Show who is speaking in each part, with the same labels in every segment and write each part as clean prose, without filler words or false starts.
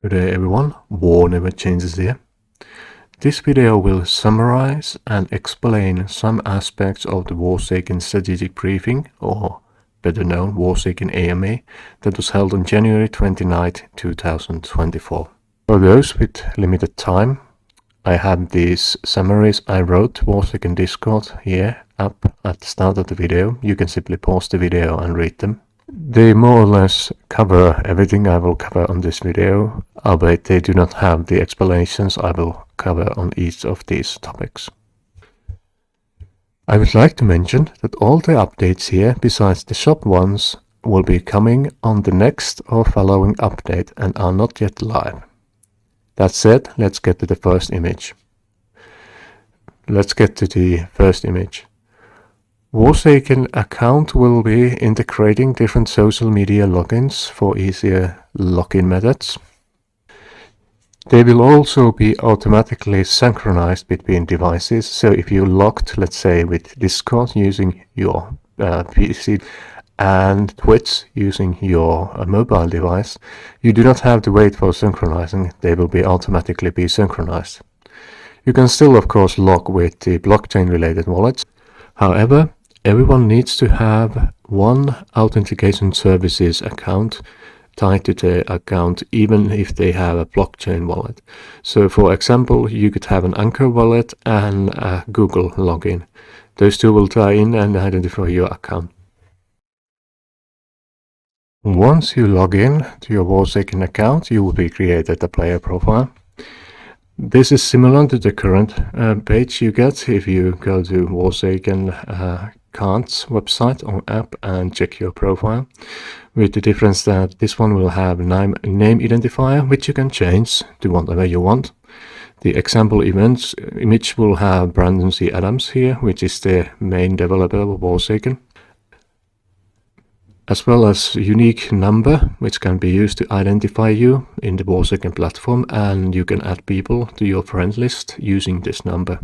Speaker 1: Good day everyone, War Never Changes here. This video will summarize and explain some aspects of the Warsaken strategic briefing, or better known Warsaken AMA, that was held on January 29, 2024. For those with limited time, I have these summaries I wrote Warsaken Discord here up at the start of the video. You can simply pause the video and read them. They more or less cover everything I will cover on this video, albeit they do not have the explanations I will cover on each of these topics. I would like to mention that all the updates here, besides the shop ones, will be coming on the next or following update and are not yet live. That said, let's get to the first image. Warsaken account will be integrating different social media logins for easier login methods. They will also be automatically synchronized between devices, so if you logged, let's say, with Discord using your PC and Twitch using your mobile device, you do not have to wait for synchronizing, they will be automatically be synchronized. You can still, of course, log with the blockchain-related wallets. However, everyone needs to have one authentication services account tied to the account, even if they have a blockchain wallet. So for example, you could have an Anchor wallet and a Google login. Those two will tie in and identify your account. Once you log in to your Warsaken account, you will be created a player profile. This is similar to the current page you get if you go to Warsaken Cards website or app and check your profile, with the difference that this one will have a name identifier, which you can change to whatever you want. The example image will have Brandon C. Adams here, which is the main developer of Warsaken, as well as unique number, which can be used to identify you in the Warsaken platform, and you can add people to your friend list using this number.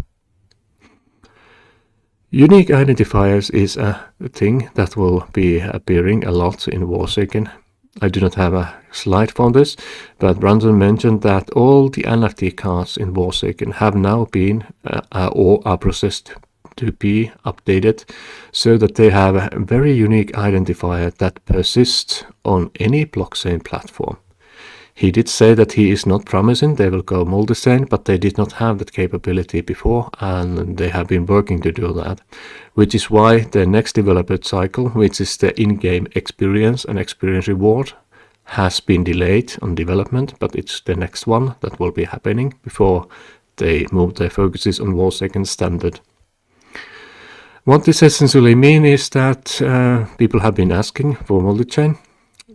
Speaker 1: Unique identifiers is a thing that will be appearing a lot in Warsaken. I do not have a slide for this, but Brandon mentioned that all the NFT cards in Warsaken have now been or are processed to be updated so that they have a very unique identifier that persists on any blockchain platform. He did say that he is not promising they will go multi-chain, but they did not have that capability before, and they have been working to do that, which is why the next developer cycle, which is the in-game experience and experience reward, has been delayed on development, but it's the next one that will be happening before they move their focuses on Warsaken standard. What this essentially means is that people have been asking for multi-chain.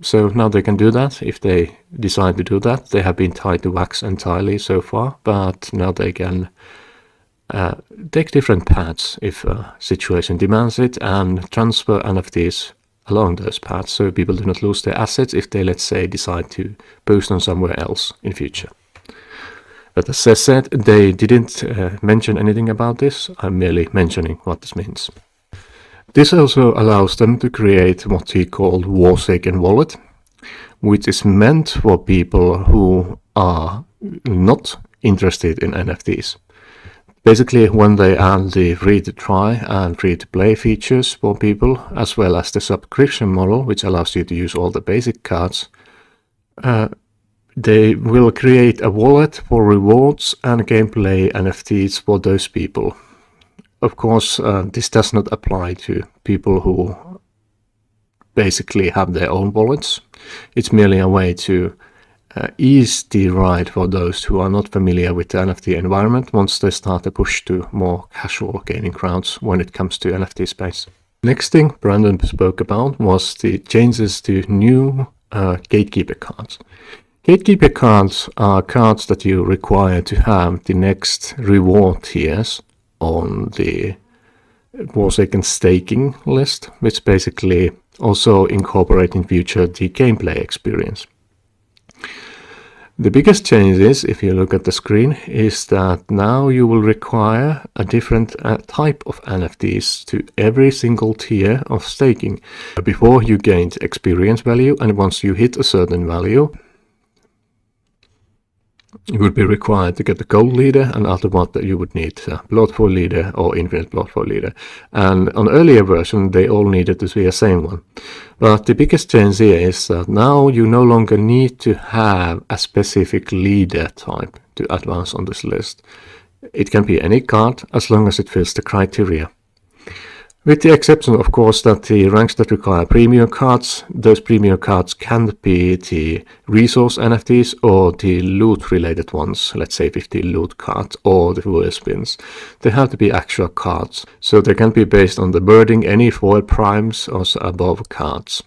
Speaker 1: So now they can do that if they decide to do that. They have been tied to Wax entirely so far, but now they can take different paths if a situation demands it and transfer NFTs along those paths so people do not lose their assets if they, let's say, decide to post on somewhere else in future. But as I said, they didn't mention anything about this. I'm merely mentioning what this means. This also allows them to create what he called Warsaken Wallet, which is meant for people who are not interested in NFTs. Basically, when they add the free-to-try and free-to-play features for people, as well as the subscription model, which allows you to use all the basic cards, they will create a wallet for rewards and gameplay NFTs for those people. Of course, this does not apply to people who basically have their own wallets. It's merely a way to ease the ride for those who are not familiar with the NFT environment once they start to push to more casual gaming crowds when it comes to NFT space. Next thing Brandon spoke about was the changes to new gatekeeper cards. Gatekeeper cards are cards that you require to have the next reward tiers on the Warsaken staking list, which basically also incorporate in future the gameplay experience. The biggest change is, if you look at the screen, is that now you will require a different type of NFTs to every single tier of staking. Before you gained experience value, and once you hit a certain value, you would be required to get the gold leader, and after that you would need a blood foil leader or infinite blood foil leader. And on earlier version they all needed to be the same one. But the biggest change here is that now you no longer need to have a specific leader type to advance on this list. It can be any card as long as it fills the criteria. With the exception, of course, that the ranks that require premium cards, those premium cards can be the resource NFTs or the loot-related ones, let's say 50 loot cards or the foil spins. They have to be actual cards, so they can be based on the wording any foil primes or above cards.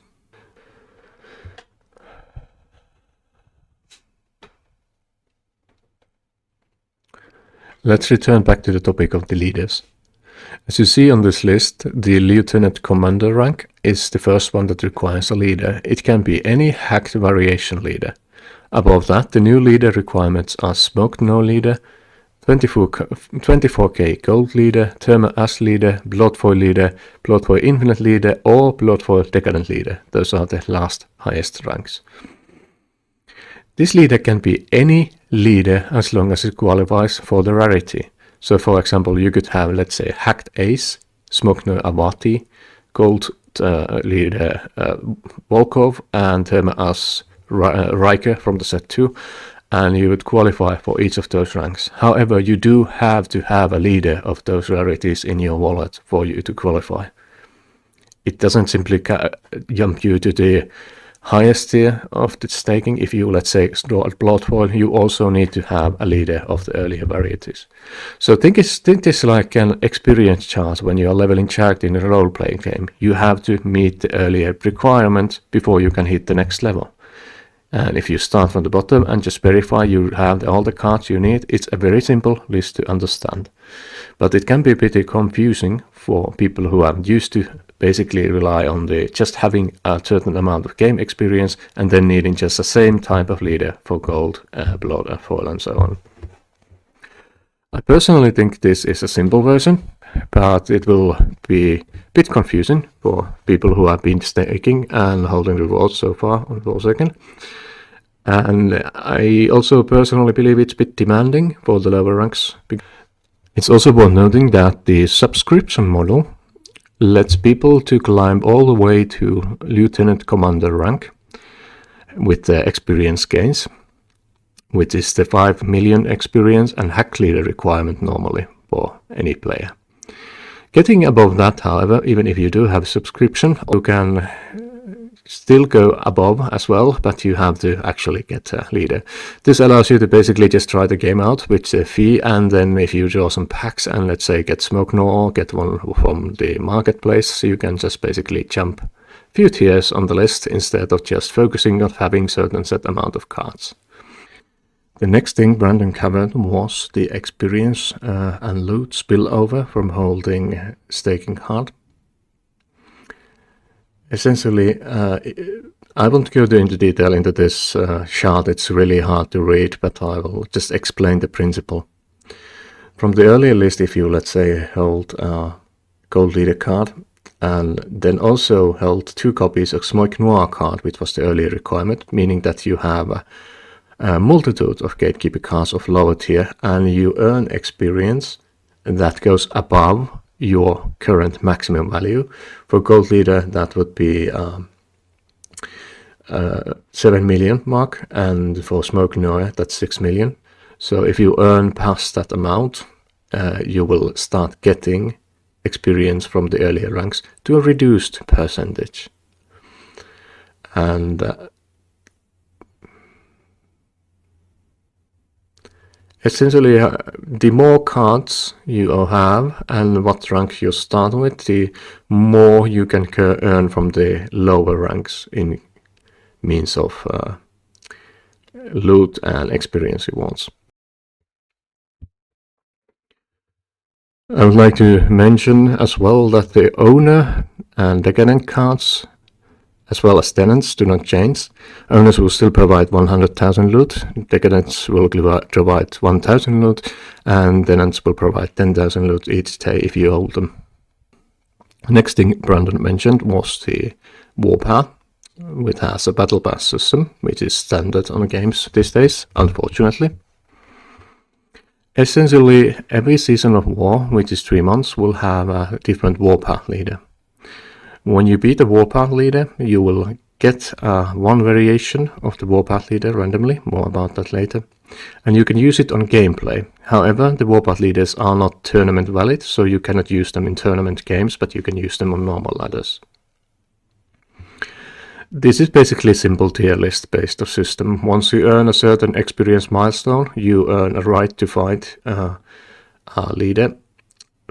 Speaker 1: Let's return back to the topic of the leaders. As you see on this list, the Lieutenant Commander rank is the first one that requires a leader. It can be any hacked variation leader. Above that, the new leader requirements are Smoked No leader, 24k gold leader, Thermal Ash leader, Blood Foil leader, Blood Foil Infinite leader, or Blood Foil Decadent leader. Those are the last highest ranks. This leader can be any leader as long as it qualifies for the rarity. So for example, you could have, let's say, Hacked Ace, Smoked No Avati, Gold leader Volkov, and Thermal Ash Riker from the set 2, and you would qualify for each of those ranks. However, you do have to have a leader of those rarities in your wallet for you to qualify. It doesn't simply jump you to the highest tier of the staking. If you, let's say, draw a blood foil, you also need to have a leader of the earlier varieties. So think this like an experience chart when you are leveling character in a role-playing game. You have to meet the earlier requirement before you can hit the next level. And if you start from the bottom and just verify you have all the cards you need, it's a very simple list to understand. But it can be pretty confusing for people who are used to basically rely on the just having a certain amount of game experience and then needing just the same type of leader for gold, blood, foil, and so on. I personally think this is a simple version, but it will be a bit confusing for people who have been staking and holding rewards so far on Warsaken. And I also personally believe it's a bit demanding for the lower ranks. It's also worth noting that the subscription model lets people to climb all the way to Lieutenant Commander rank with the experience gains, which is the 5 million experience and hack leader requirement normally for any player. Getting above that, however, even if you do have a subscription, you can still go above as well, but you have to actually get a leader. This allows you to basically just try the game out with a fee, and then if you draw some packs and let's say get Smoke No, get one from the marketplace, you can just basically jump a few tiers on the list instead of just focusing on having certain set amount of cards. The next thing Brandon covered was the experience and loot spillover from holding staking hard. Essentially, I won't go into detail into this chart, it's really hard to read, but I will just explain the principle. From the earlier list, if you, let's say, hold a gold leader card, and then also held 2 copies of Smoke Noir card, which was the earlier requirement, meaning that you have a multitude of gatekeeper cards of lower tier, and you earn experience that goes above your current maximum value. For gold leader, that would be 7 million mark, and for Smoke Noir, that's 6 million. So if you earn past that amount, you will start getting experience from the earlier ranks to a reduced percentage. And essentially, the more cards you have and what rank you start with, the more you can earn from the lower ranks in means of loot and experience rewards. I would like to mention as well that the owner and decadent cards as well as tenants do not change. Owners will still provide 100,000 loot, decadents will provide 1,000 loot, and tenants will provide 10,000 loot each day if you hold them. Next thing Brandon mentioned was the Warpath, which has a battle pass system, which is standard on games these days, unfortunately. Essentially, every season of war, which is 3 months, will have a different warpath leader. When you beat a warpath leader, you will get one variation of the warpath leader randomly, more about that later, and you can use it on gameplay. However, the warpath leaders are not tournament valid, so you cannot use them in tournament games, but you can use them on normal ladders. This is basically a simple tier list based system. Once you earn a certain experience milestone, you earn a right to fight a leader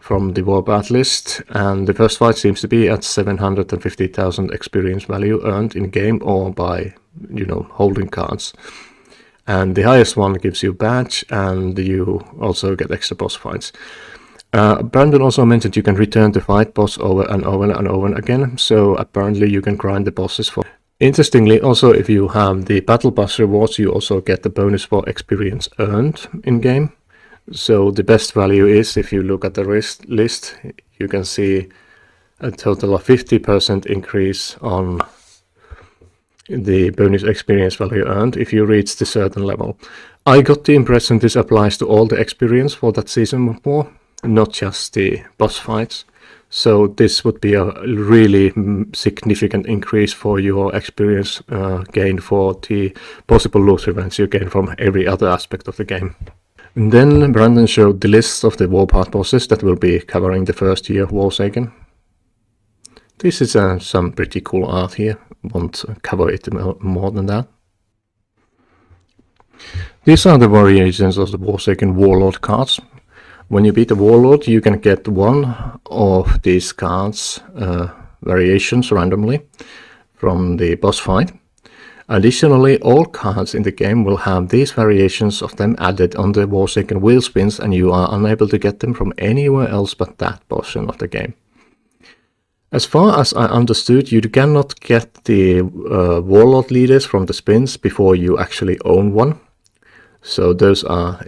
Speaker 1: from the warpath list, and the first fight seems to be at 750,000 experience value earned in game or by, holding cards. And the highest one gives you a badge, and you also get extra boss fights. Brandon also mentioned you can return to fight boss over and over and over again, so apparently you can grind the bosses for. Interestingly, also if you have the battle pass rewards, you also get the bonus for experience earned in game. So the best value is, if you look at the list, you can see a total of 50% increase on the bonus experience value earned if you reach the certain level. I got the impression this applies to all the experience for that season of war, not just the boss fights. So this would be a really significant increase for your experience gain for the possible loot events you gain from every other aspect of the game. And then Brandon showed the list of the warpath bosses that will be covering the first year of Warsaken. This is some pretty cool art here, won't cover it more than that. These are the variations of the Warsaken Warlord cards. When you beat a Warlord, you can get one of these cards variations randomly from the boss fight. Additionally, all cards in the game will have these variations of them added on the Warsaken wheel spins, and you are unable to get them from anywhere else but that portion of the game. As far as I understood, you cannot get the Warlord leaders from the spins before you actually own one. So those are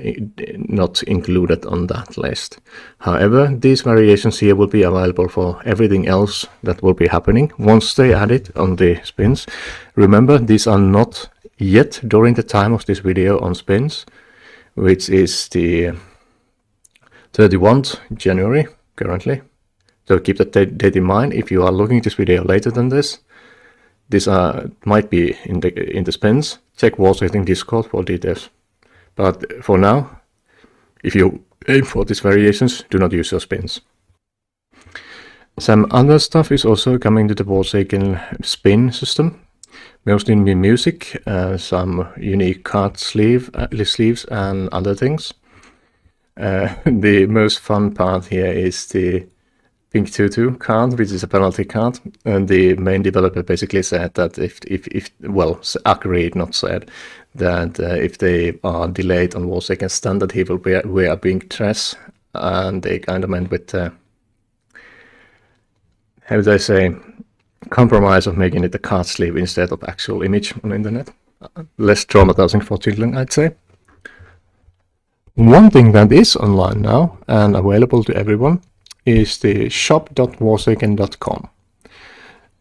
Speaker 1: not included on that list. However, these variations here will be available for everything else that will be happening once they add it on the spins. Remember, these are not yet during the time of this video on spins, which is the 31st January currently. So keep that date in mind if you are looking at this video later than this. These might be in the spins. Check Warsaken Discord for details. But for now, if you aim for these variations, do not use your spins. Some other stuff is also coming to the Warsaken spin system, mostly in music, some unique card sleeves and other things. The most fun part here is the Pink Tutu card, which is a penalty card, and the main developer basically said that agreed, not said, that if they are delayed on Warsaken Standard, he will wear a pink dress, and they kind of meant with, how would I say, compromise of making it a card sleeve instead of actual image on the internet. Less traumatizing for children, I'd say. One thing that is online now and available to everyone is the shop.warsaken.com.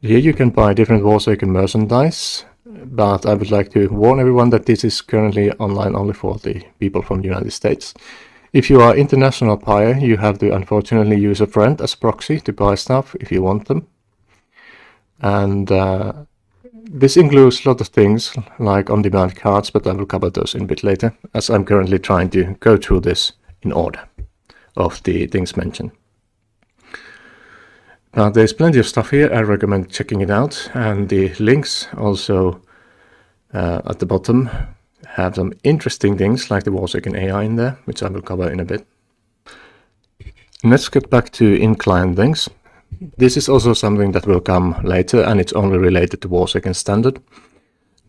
Speaker 1: Here you can buy different Warsaken merchandise, but I would like to warn everyone that this is currently online only for the people from the United States. If you are international buyer, you have to unfortunately use a friend as proxy to buy stuff if you want them. And this includes a lot of things like on-demand cards, but I will cover those in a bit later, as I'm currently trying to go through this in order of the things mentioned. There's plenty of stuff here. I recommend checking it out, and the links also at the bottom have some interesting things like the Warsaken AI in there, which I will cover in a bit. Let's get back to in-client things. This is also something that will come later, and it's only related to Warsaken Standard.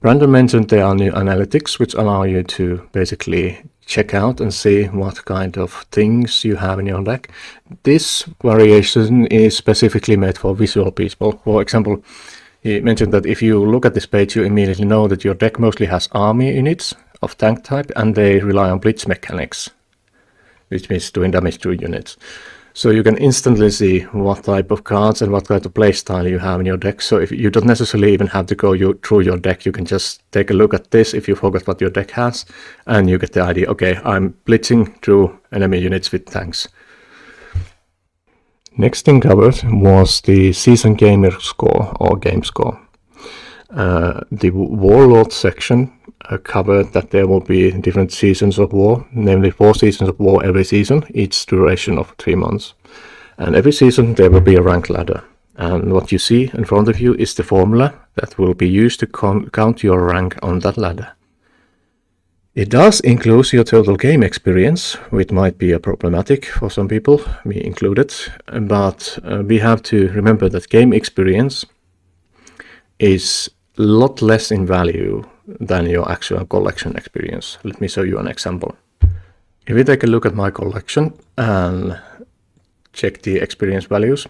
Speaker 1: Brandon mentioned there are new analytics which allow you to basically check out and see what kind of things you have in your deck. This variation is specifically made for visual people. For example, he mentioned that if you look at this page, you immediately know that your deck mostly has army units of tank type, and they rely on blitz mechanics, which means doing damage to units. So you can instantly see what type of cards and what kind of play style you have in your deck. So if you don't necessarily even have to go through your deck, you can just take a look at this if you forgot what your deck has, and you get the idea, okay, I'm blitzing through enemy units with tanks. Next thing covered was the season gamer score or game score. The Warlord section covered that there will be different seasons of war, namely 4 seasons of war every season, each duration of 3 months. And every season there will be a rank ladder. And what you see in front of you is the formula that will be used to count your rank on that ladder. It does include your total game experience, which might be a problematic for some people, me included, but we have to remember that game experience is a lot less in value than your actual collection experience. Let me show you an example. If we take a look at my collection and check the experience values,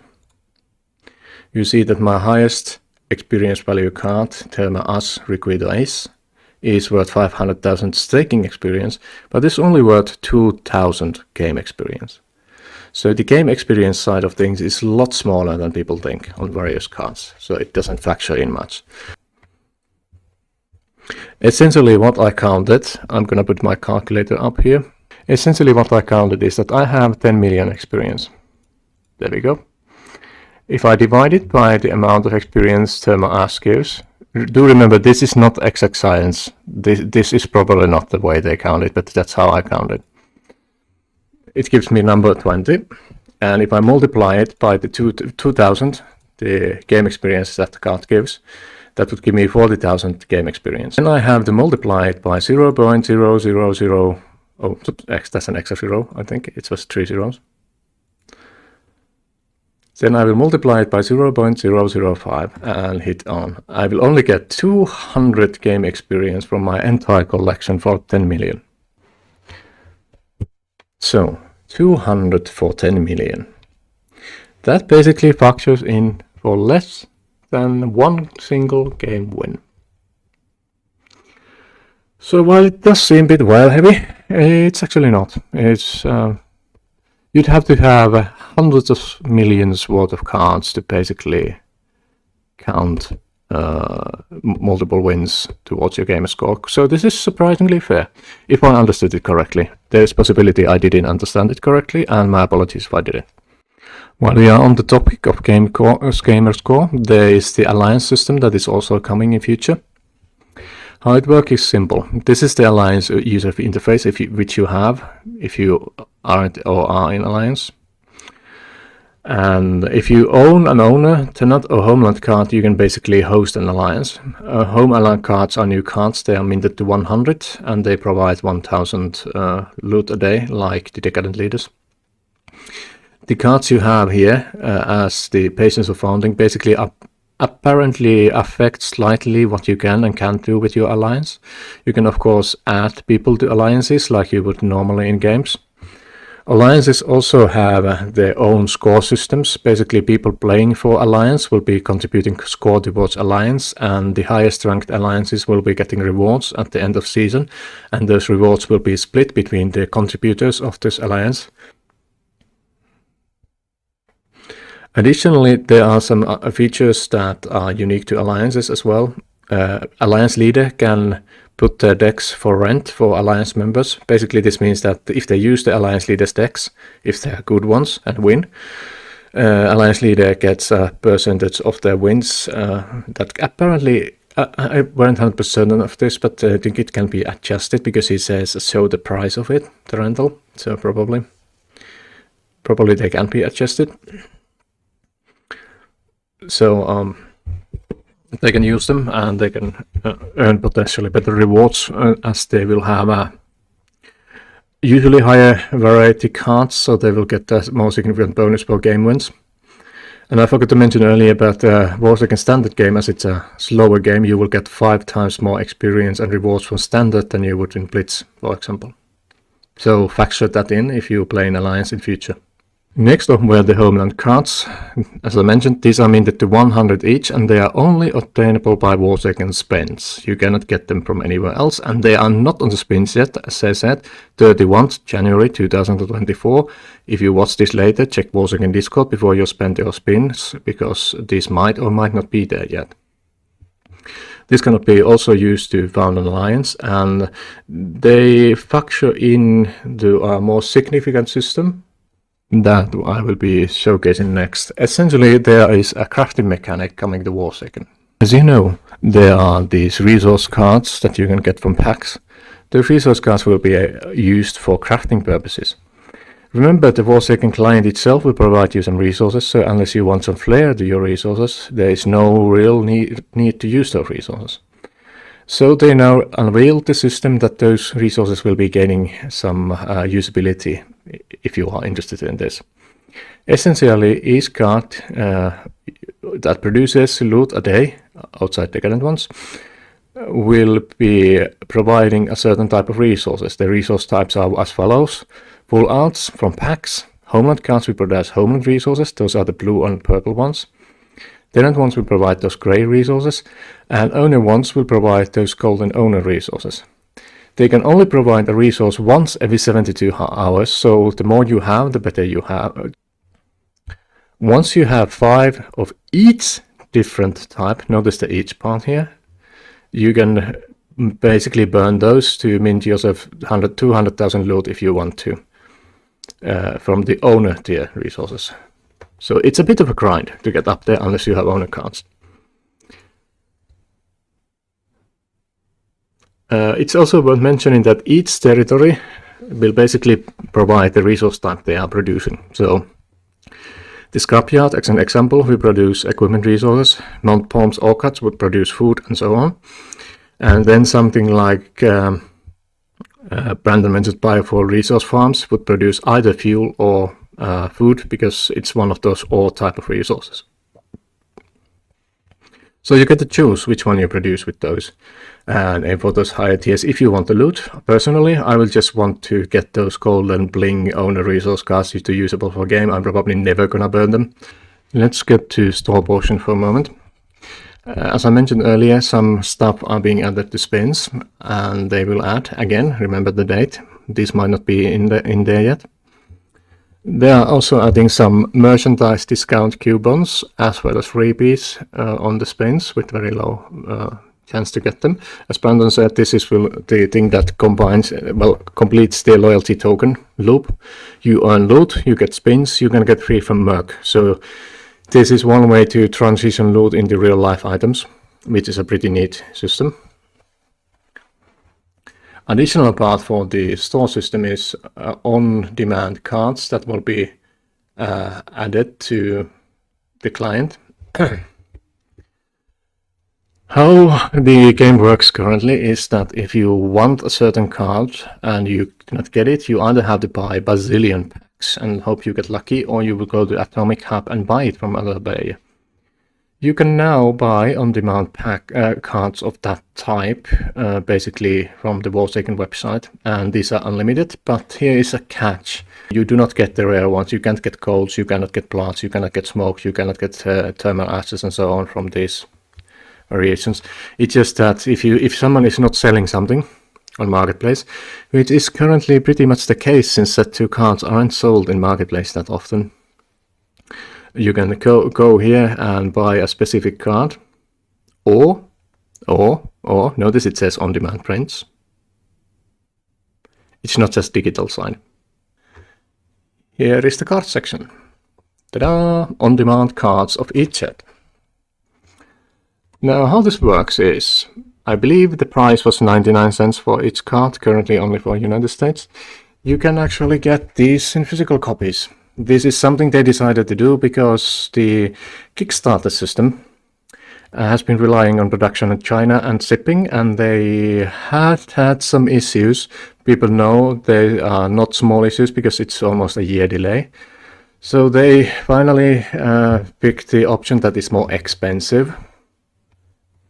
Speaker 1: you see that my highest experience value card, Therma As Requido Ace, is worth 500,000 staking experience, but it's only worth 2,000 game experience. So the game experience side of things is a lot smaller than people think on various cards, so it doesn't factor in much. Essentially what I counted, I'm gonna put my calculator up here. Essentially what I counted is that I have 10 million experience. There we go. If I divide it by the amount of experience Therma As gives, do remember this is not exact science. This is probably not the way they count it, but that's how I count it. It gives me number 20, and if I multiply it by the 2,000, the game experience that the card gives, that would give me 40,000 game experience. And I have to multiply it by 0.000, oh, that's an extra 0, I think, it was 3 zeros. Then I will multiply it by 0.005 and hit on. I will only get 200 game experience from my entire collection for 10 million. So 200 for 10 million. That basically factors in for less than one single game win. So while it does seem a bit well heavy, it's actually not. It's you'd have to have hundreds of millions worth of cards to basically count multiple wins towards your gamer score. So this is surprisingly fair, if I understood it correctly. There's possibility I didn't understand it correctly, and my apologies if I didn't. While we are on the topic of gamer score, there is the alliance system that is also coming in future. How it works is simple. This is the alliance user interface which you have if you aren't or are in alliance. And if you own an owner tenant or homeland card, you can basically host an alliance. Home alliance cards are new cards. They are minted to 100 and they provide 1000 loot a day, like the Decadent Leaders. The cards you have here as the Patience of Founding basically apparently affect slightly what you can and can't do with your alliance. You can of course add people to alliances like you would normally in games. Alliances also have their own score systems. Basically people playing for alliance will be contributing score towards alliance, and the highest ranked alliances will be getting rewards at the end of season, and those rewards will be split between the contributors of this alliance. Additionally, there are some features that are unique to alliances as well. Alliance leader can put their decks for rent for alliance members. Basically this means that if they use the alliance leader's decks, if they are good ones and win, alliance leader gets a percentage of their wins. That apparently, I weren't 100% certain of this, but I think it can be adjusted because he says show the price of it, the rental, so probably they can be adjusted. So they can use them and they can earn potentially better rewards as they will have a usually higher variety cards, so they will get a more significant bonus per game wins. And I forgot to mention earlier about the Warsaken standard game. As it's a slower game, you will get 5 times more experience and rewards from standard than you would in Blitz, for example. So factor that in if you play in Alliance in future. Next up were the homeland cards. As I mentioned, these are minted to 100 each, and they are only obtainable by Warsaken spins. You cannot get them from anywhere else, and they are not on the spins yet, as I said. 31st January 2024. If you watch this later, check Warsaken Discord before you spend your spins, because these might or might not be there yet. This can be also used to found an alliance, and they factor into a more significant system that I will be showcasing next. Essentially, there is a crafting mechanic coming to Warsaken. As you know, there are these resource cards that you can get from packs. The resource cards will be used for crafting purposes. Remember, the Warsaken client itself will provide you some resources, so unless you want some flair to your resources, there is no real need to use those resources. So they now unveiled the system that those resources will be gaining some usability, if you are interested in this. Essentially, each card that produces loot a day, outside decadent ones, will be providing a certain type of resources. The resource types are as follows: full arts from packs. Homeland cards will produce homeland resources, those are the blue and purple ones. Tenant ones will provide those grey resources, and owner ones will provide those golden owner resources. They can only provide a resource once every 72 hours, so the more you have, the better you have. Once you have 5 of each different type, notice the each part here, you can basically burn those to mint yourself 200,000 loot if you want to, from the owner tier resources. So it's a bit of a grind to get up there unless you have owner cards. It's also worth mentioning that each territory will basically provide the resource type they are producing. So the scrapyard, as an example, will produce equipment resources. Mount Palm's orchards would produce food and so on. And then something like Brandon mentioned biofuel resource farms would produce either fuel or food, because it's one of those ore type of resources. So you get to choose which one you produce with those. And for those higher tiers, if you want to loot, personally, I will just want to get those golden bling owner resource cards to usable for game. I'm probably never gonna burn them. Let's get to store portion for a moment. As I mentioned earlier, some stuff are being added to spins, and they will add, again, remember the date, these might not be in there yet. They are also adding some merchandise discount coupons as well as freebies on the spins with very low chance to get them. As Brandon said, this is the thing that combines, completes the loyalty token loop. You earn loot, you get spins, you can get free from Merc. So this is one way to transition loot into real life items, which is a pretty neat system. Additional part for the store system is on-demand cards that will be added to the client. How the game works currently is that if you want a certain card and you cannot get it, you either have to buy bazillion packs and hope you get lucky, or you will go to Atomic Hub and buy it from another player. You can now buy on-demand pack cards of that type, basically from the Warsaken website, and these are unlimited, but here is a catch. You do not get the rare ones, you can't get golds, you cannot get bloods, you cannot get smokes, you cannot get thermal ashes and so on from these variations. It's just that if someone is not selling something on Marketplace, which is currently pretty much the case since set 2 cards aren't sold in Marketplace that often, you can go here and buy a specific card, or notice it says on-demand prints. It's not just digital sign. Here is the card section. Ta-da! On-demand cards of each set. Now how this works is, I believe the price was 99 cents for each card, currently only for United States. You can actually get these in physical copies. This is something they decided to do because the Kickstarter system has been relying on production in China and shipping, and they had some issues. People know they are not small issues because it's almost a year delay. So they finally picked the option that is more expensive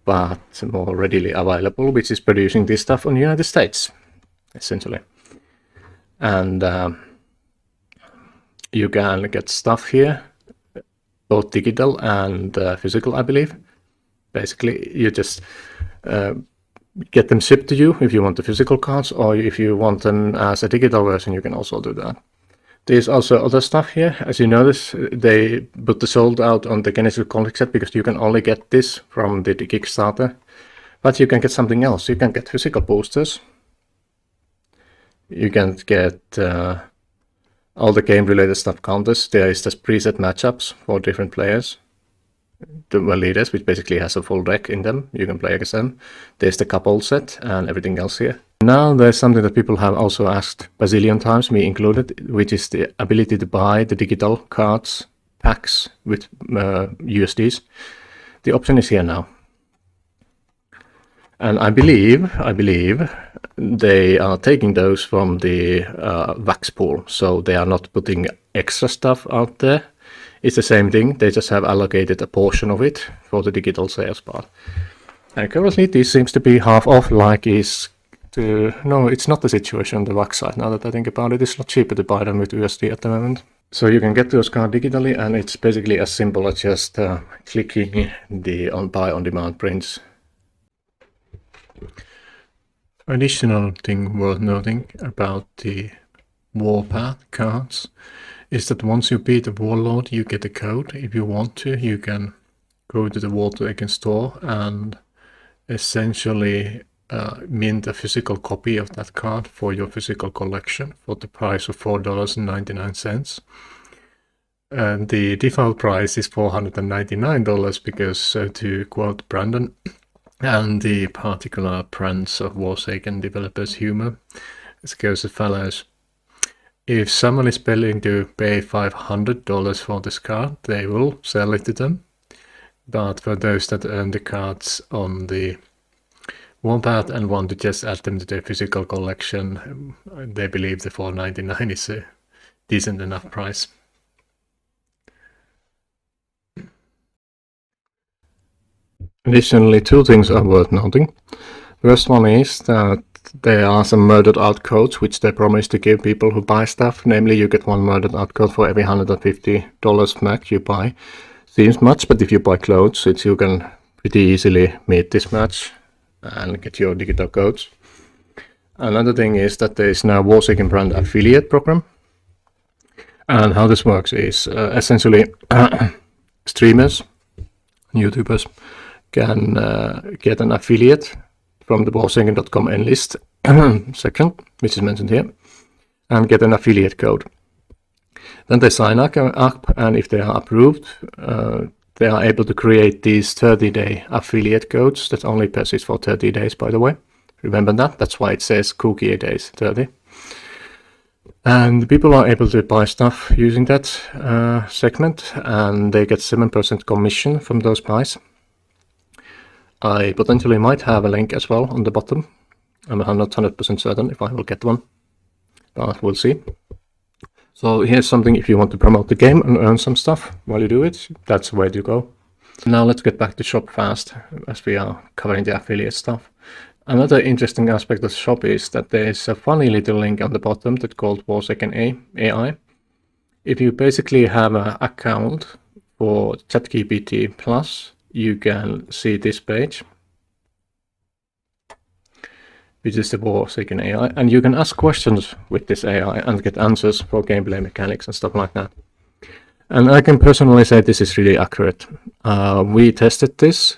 Speaker 1: but more readily available, which is producing this stuff on the United States, essentially. And you can get stuff here, both digital and physical, I believe. Basically, you just get them shipped to you if you want the physical cards, or if you want them as a digital version, you can also do that. There's also other stuff here. As you notice, they put the sold out on the Genesis Conflict set because you can only get this from the Kickstarter. But you can get something else. You can get physical posters. You can get all the game-related stuff counters. There is just preset matchups for different players. The leaders, which basically has a full deck in them. You can play against them. There's the couple set and everything else here. Now there's something that people have also asked bazillion times, me included, which is the ability to buy the digital cards packs with USDs. The option is here now. And I believe they are taking those from the wax pool, so they are not putting extra stuff out there. It's the same thing, they just have allocated a portion of it for the digital sales part. And currently this seems to be half off, like is to... No, it's not the situation on the wax side, now that I think about it. It's not cheaper to buy them with USD at the moment. So you can get those cards digitally, and it's basically as simple as just clicking the buy on demand prints. Additional thing worth noting about the Warpath cards is that once you beat the Warlord, you get a code. If you want to, you can go to the Warsaken store and essentially mint a physical copy of that card for your physical collection for the price of $4.99. And the default price is $499 because, to quote Brandon, and the particular Prince of Warsaken developers humor, it goes as follows. If someone is willing to pay $500 for this card, they will sell it to them. But for those that earn the cards on the Warpath and want to just add them to their physical collection, they believe the $4.99 is a decent enough price. Additionally, two things are worth noting. First one is that there are some murdered out codes which they promise to give people who buy stuff. Namely, you get one murdered out code for every $150 max you buy. Seems much, but if you buy clothes, you can pretty easily meet this match and get your digital codes. Another thing is that there is now Warsaken brand affiliate program. And how this works is essentially streamers, YouTubers, can get an affiliate from the Warsaken.com enlist section, which is mentioned here, and get an affiliate code. Then they sign up, and if they are approved, they are able to create these 30-day affiliate codes that only persist for 30 days, by the way. Remember that? That's why it says cookie days 30. And people are able to buy stuff using that segment, and they get 7% commission from those buys. I potentially might have a link as well on the bottom. I'm not 100% certain if I will get one, but we'll see. So here's something if you want to promote the game and earn some stuff while you do it, that's the way to go. Now let's get back to shop fast, as we are covering the affiliate stuff. Another interesting aspect of the shop is that there is a funny little link on the bottom that's called Warsaken AI. If you basically have an account for ChatGPT Plus, you can see this page, which is the Warsaken AI, and you can ask questions with this AI and get answers for gameplay mechanics and stuff like that. And I can personally say this is really accurate. We tested this.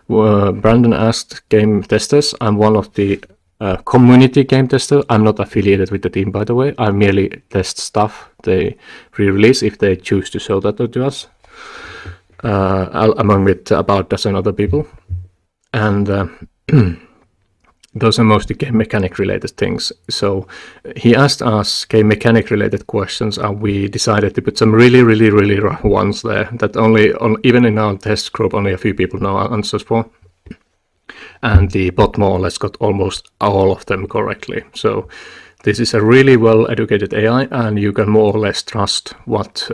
Speaker 1: Brandon asked game testers. I'm one of the community game testers. I'm not affiliated with the team, by the way. I merely test stuff they pre-release if they choose to show that to us. Among with about a dozen other people, and those are mostly game mechanic related things. So he asked us game mechanic related questions, and we decided to put some really rough ones there that even in our test group only a few people know answers for, and the bot more or less got almost all of them correctly. So this is a really well educated AI, and you can more or less trust what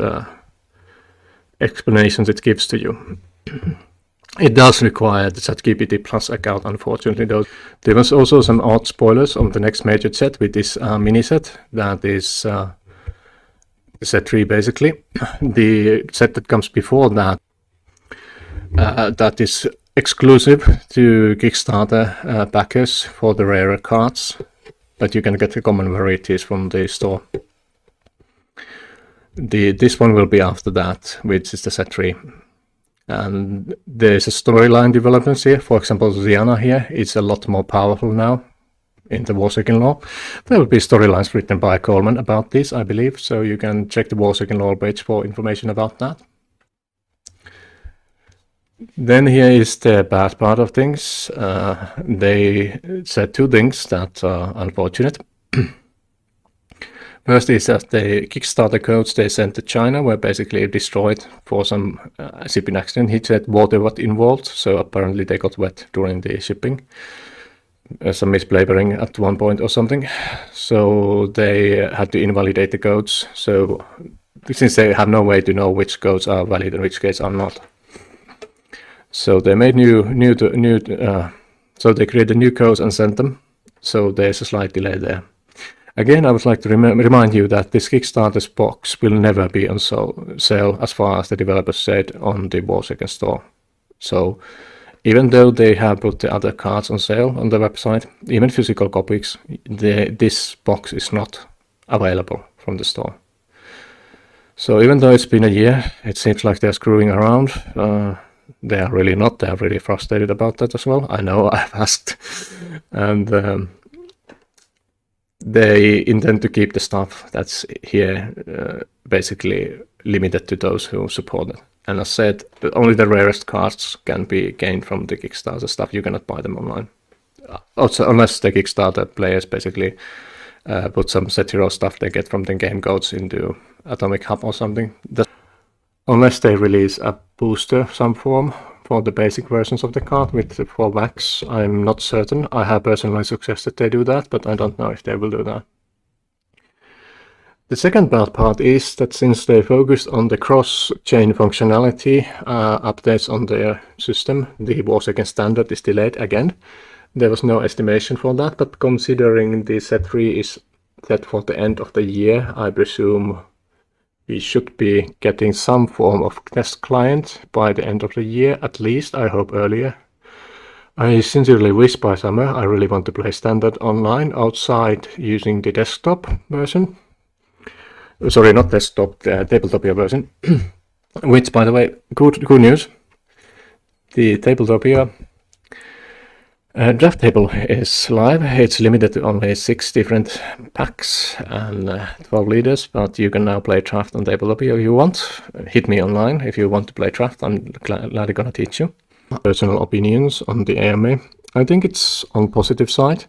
Speaker 1: explanations it gives to you. It does require the ChatGPT Plus account, unfortunately, though. There was also some odd spoilers on the next major set with this mini set that is set 3 basically. The set that comes before that, that is exclusive to Kickstarter backers for the rarer cards, but you can get the common varieties from the store. This one will be after that, which is the set 3. And there's a storyline developments here. For example, Ziana here is a lot more powerful now in the Warsaken lore. There will be storylines written by Coleman about this, I believe, so you can check the Warsaken lore page for information about that. Then here is the bad part of things. They said 2 things that are unfortunate. First is that the Kickstarter codes they sent to China were basically destroyed for some shipping accident. He said water was involved, so apparently they got wet during the shipping. Some mislabeling at one point or something. So they had to invalidate the codes. So since they have no way to know which codes are valid and which codes are not. So they made so they created new codes and sent them. So there's a slight delay there. Again, I would like to remind you that this Kickstarter's box will never be on sale as far as the developers said on the Warsaken store. So even though they have put the other cards on sale on the website, even physical copies, this box is not available from the store. So even though it's been a year, it seems like they're screwing around. They are really not. They are really frustrated about that as well. I know, I've asked. And they intend to keep the stuff that's here basically limited to those who support it. And as said, only the rarest cards can be gained from the Kickstarter stuff. You cannot buy them online. Also, unless the Kickstarter players basically put some set hero stuff they get from the game codes into Atomic Hub or something. Unless they release a booster, some form, for the basic versions of the card with the 4 wax, I'm not certain. I have personally suggested they do that, but I don't know if they will do that. The second bad part is that since they focused on the cross-chain functionality updates on their system, the Warsaken standard is delayed again. There was no estimation for that, but considering the set 3 is set for the end of the year, I presume we should be getting some form of test client by the end of the year, at least. I hope earlier. I sincerely wish by summer. I really want to play standard online outside using the desktop version. Sorry, not desktop, the Tabletopia version. Which, by the way, good news. The Tabletopia draft table is live. It's limited to only 6 different packs and 12 leaders, but you can now play draft on Tabletopia if you want. Hit me online if you want to play draft. I'm gladly gonna teach you. Personal opinions on the AMA. I think it's on positive side.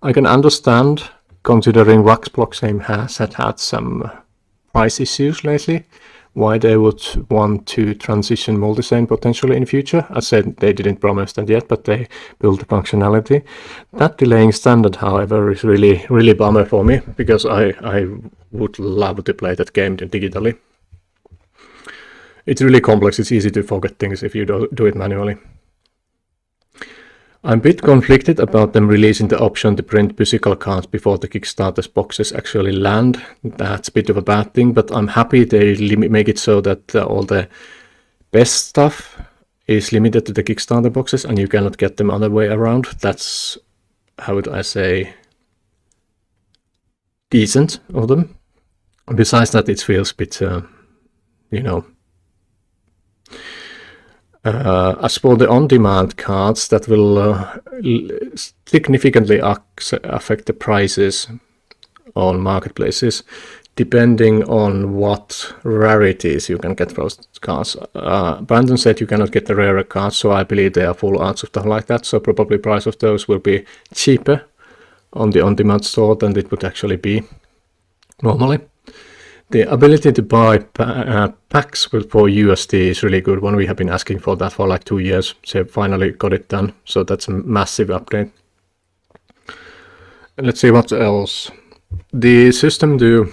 Speaker 1: I can understand, considering Blockchain has had some price issues lately, why they would want to transition multi-chain potentially in the future. I said they didn't promise that yet, but they built the functionality. That delaying standard, however, is really bummer for me, because I would love to play that game digitally. It's really complex. It's easy to forget things if you do it manually. I'm a bit conflicted about them releasing the option to print physical cards before the Kickstarter's boxes actually land. That's a bit of a bad thing, but I'm happy they make it so that all the best stuff is limited to the Kickstarter boxes and you cannot get them other way around. That's, how would I say, decent of them. Besides that, it feels a bit, you know. As for the on-demand cards, that will significantly affect the prices on marketplaces, depending on what rarities you can get for those cards. Brandon said you cannot get the rarer cards, so I believe they are full arts or stuff like that, so probably price of those will be cheaper on the on-demand store than it would actually be normally. The ability to buy packs for USD is really good one. We have been asking for that for like 2 years. So finally got it done. So that's a massive update. Let's see what else. The system to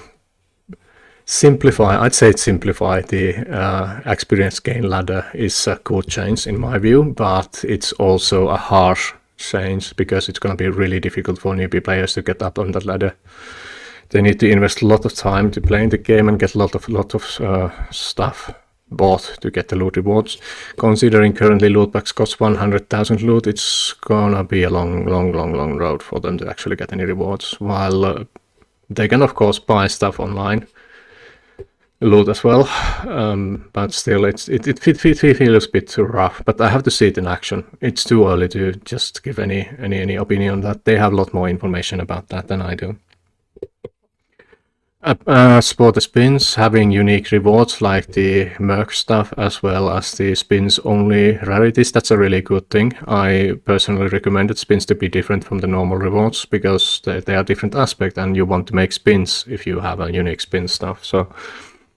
Speaker 1: simplify, I'd say simplify the experience gain ladder is a good change in my view, but it's also a harsh change because it's going to be really difficult for newbie players to get up on that ladder. they need to invest a lot of time to playing the game and get a lot of stuff bought to get the loot rewards. Considering currently loot packs cost 100,000 loot, it's gonna be a long road for them to actually get any rewards. While they can of course buy stuff online, loot as well, but still it feels a bit too rough. But I have to see it in action. It's too early to just give any opinion on that. They have a lot more information about that than I do. As for the spins, having unique rewards like the merc stuff as well as the spins only rarities, that's a really good thing. I personally recommended spins to be different from the normal rewards because they are different aspect, and you want to make spins if you have a unique spin stuff. So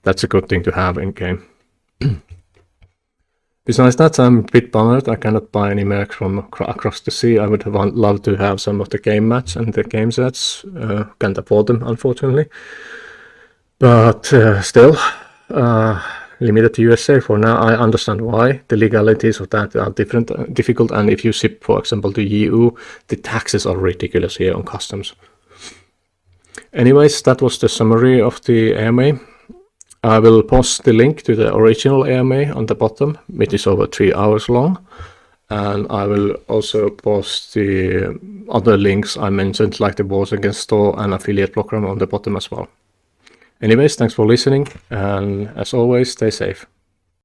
Speaker 1: that's a good thing to have in game. Besides that, I'm a bit bummed I cannot buy any mercs from across the sea. I would have loved to have some of the game mats and the game sets. Can't afford them, unfortunately. But still, limited to USA for now. I understand why. The legalities of that are difficult, and if you ship, for example, to EU, the taxes are ridiculous here on customs. Anyways, that was the summary of the AMA. I will post the link to the original AMA on the bottom, which is over 3 hours long. And I will also post the other links I mentioned, like the Warsaken store and affiliate program on the bottom as well. Anyways, thanks for listening, and as always, stay safe.